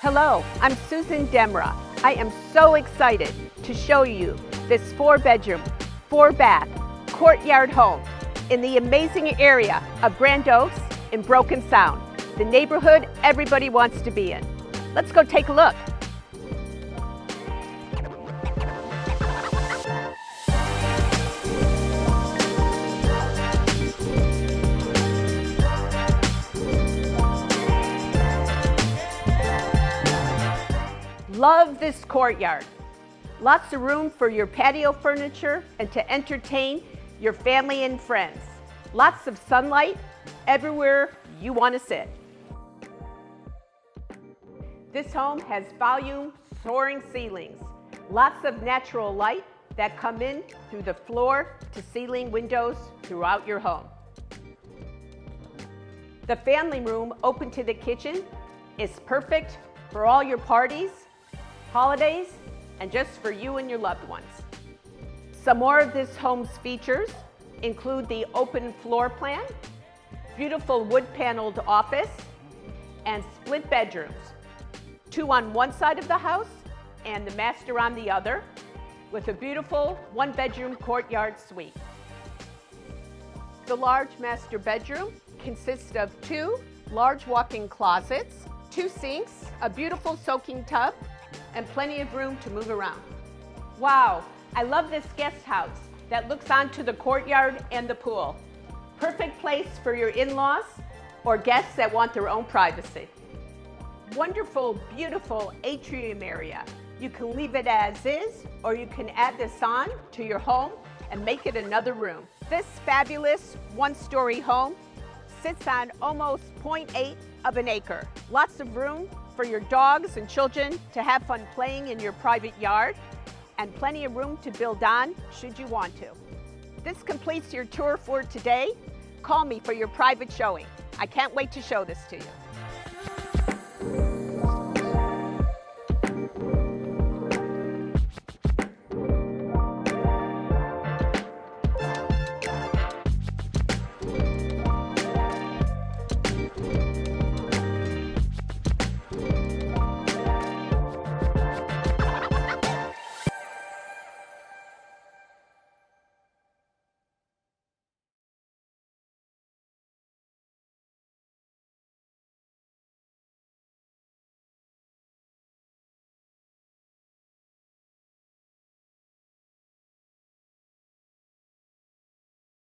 Hello, I'm Susan Demra. I am so excited to show you this 4-bedroom, 4-bath, courtyard home in the amazing area of Grand Oaks in Broken Sound, the neighborhood everybody wants to be in. Let's go take a look. Love this courtyard. Lots of room for your patio furniture and to entertain your family and friends. Lots of sunlight everywhere you want to sit. This home has volume soaring ceilings. Lots of natural light that come in through the floor to ceiling windows throughout your home. The family room open to the kitchen is perfect for all your parties, holidays, and just for you and your loved ones. Some more of this home's features include the open floor plan, beautiful wood-paneled office, and split bedrooms, 2 on one side of the house and the master on the other, with a beautiful 1-bedroom courtyard suite. The large master bedroom consists of 2 large walk-in closets, 2 sinks, a beautiful soaking tub, and plenty of room to move around. Wow, I love this guest house that looks onto the courtyard and the pool. Perfect place for your in-laws or guests that want their own privacy. Wonderful, beautiful atrium area. You can leave it as is, or you can add this on to your home and make it another room. This fabulous 1-story home sits on almost 0.8 of an acre. Lots of room for your dogs and children to have fun playing in your private yard, and plenty of room to build on should you want to. This completes your tour for today. Call me for your private showing. I can't wait to show this to you.